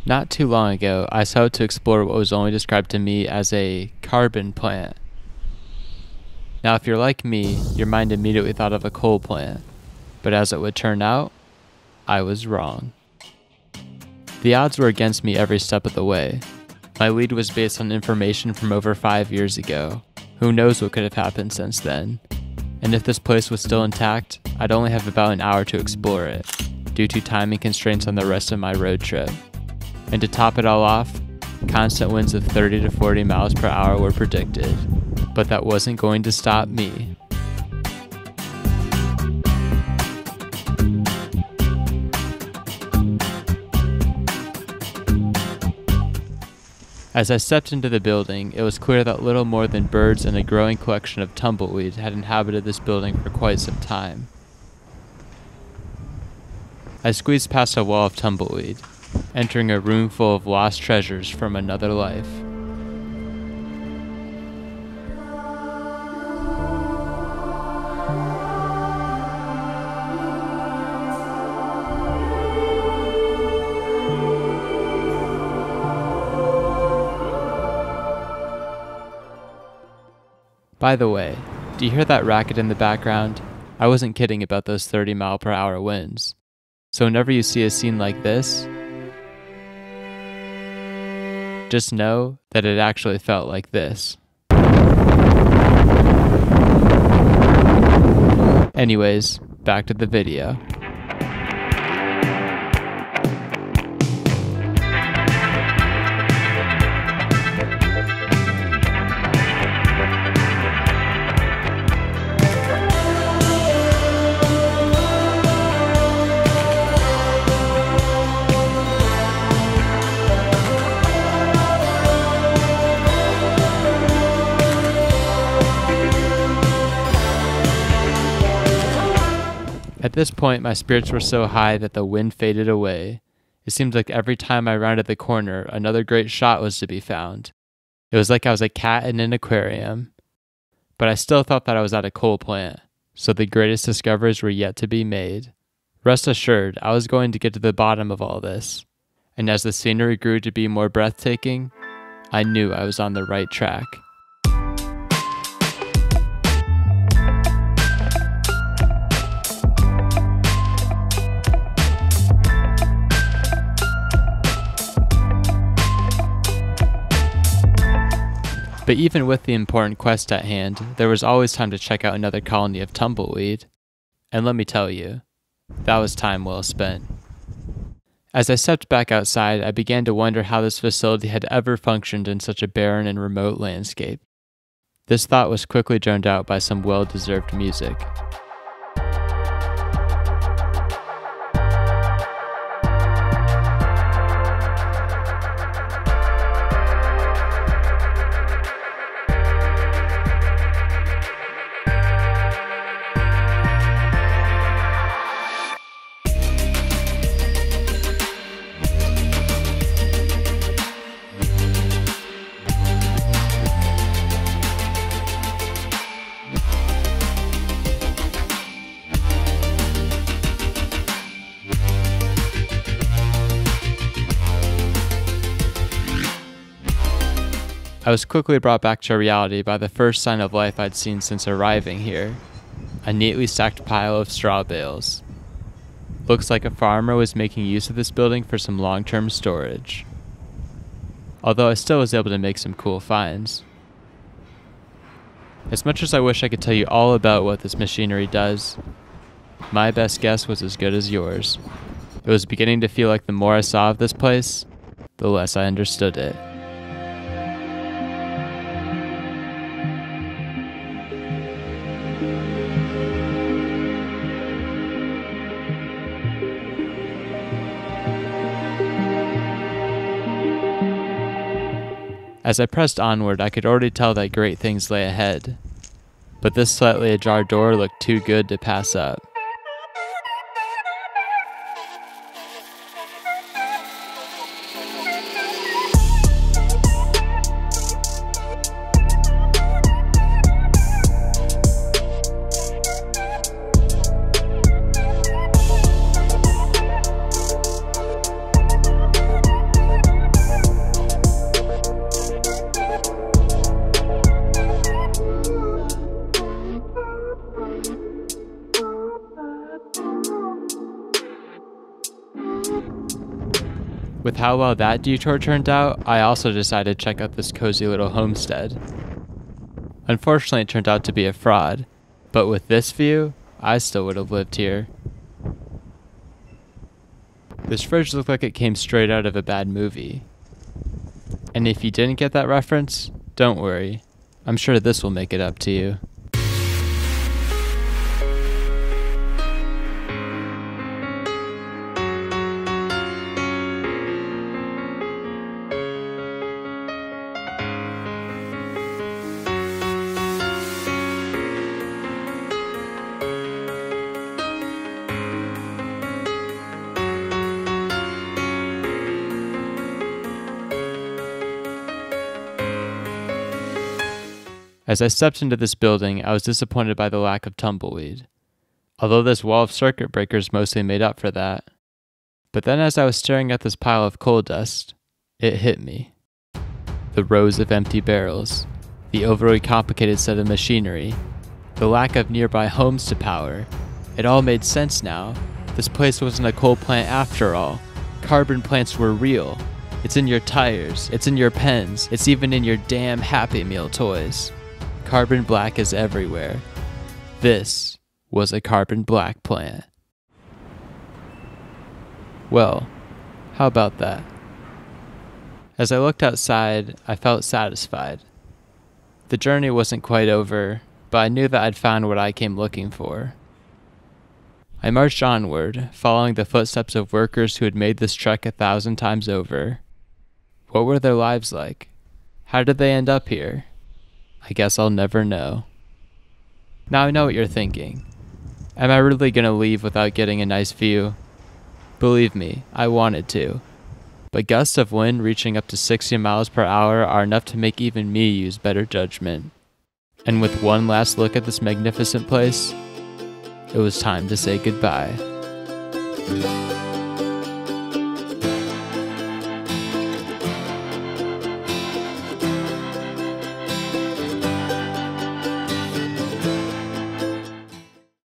Not too long ago, I set out to explore what was only described to me as a carbon plant. Now, if you're like me, your mind immediately thought of a coal plant, but as it would turn out, I was wrong. The odds were against me every step of the way. My lead was based on information from over 5 years ago. Who knows what could have happened since then? And if this place was still intact, I'd only have about an hour to explore it, due to timing constraints on the rest of my road trip. And to top it all off, constant winds of 30 to 40 miles per hour were predicted. But that wasn't going to stop me. As I stepped into the building, it was clear that little more than birds and a growing collection of tumbleweed had inhabited this building for quite some time. I squeezed past a wall of tumbleweed, entering a room full of lost treasures from another life. By the way, do you hear that racket in the background? I wasn't kidding about those 30-mile-per-hour winds. So whenever you see a scene like this, just know that it actually felt like this. Anyways, back to the video. At this point, my spirits were so high that the wind faded away. It seemed like every time I rounded the corner, another great shot was to be found. It was like I was a cat in an aquarium. But I still thought that I was at a coal plant, so the greatest discoveries were yet to be made. Rest assured, I was going to get to the bottom of all this. And as the scenery grew to be more breathtaking, I knew I was on the right track. But even with the important quest at hand, there was always time to check out another colony of tumbleweed. And let me tell you, that was time well spent. As I stepped back outside, I began to wonder how this facility had ever functioned in such a barren and remote landscape. This thought was quickly drowned out by some well-deserved music. I was quickly brought back to reality by the first sign of life I'd seen since arriving here. A neatly stacked pile of straw bales. Looks like a farmer was making use of this building for some long-term storage. Although I still was able to make some cool finds. As much as I wish I could tell you all about what this machinery does, my best guess was as good as yours. It was beginning to feel like the more I saw of this place, the less I understood it. As I pressed onward, I could already tell that great things lay ahead, but this slightly ajar door looked too good to pass up. With how well that detour turned out, I also decided to check out this cozy little homestead. Unfortunately, it turned out to be a fraud, but with this view, I still would have lived here. This fridge looked like it came straight out of a bad movie. And if you didn't get that reference, don't worry. I'm sure this will make it up to you. As I stepped into this building, I was disappointed by the lack of tumbleweed, although this wall of circuit breakers mostly made up for that. But then as I was staring at this pile of coal dust, it hit me. The rows of empty barrels, the overly complicated set of machinery, the lack of nearby homes to power, it all made sense now. This place wasn't a coal plant after all. Carbon plants were real. It's in your tires, it's in your pens, it's even in your damn Happy Meal toys. Carbon black is everywhere. This was a carbon black plant. Well, how about that? As I looked outside, I felt satisfied. The journey wasn't quite over, but I knew that I'd found what I came looking for. I marched onward, following the footsteps of workers who had made this trek 1,000 times over. What were their lives like? How did they end up here? I guess I'll never know. Now I know what you're thinking. Am I really gonna leave without getting a nice view? Believe me, I wanted to. But gusts of wind reaching up to 60 miles per hour are enough to make even me use better judgment. And with one last look at this magnificent place, it was time to say goodbye.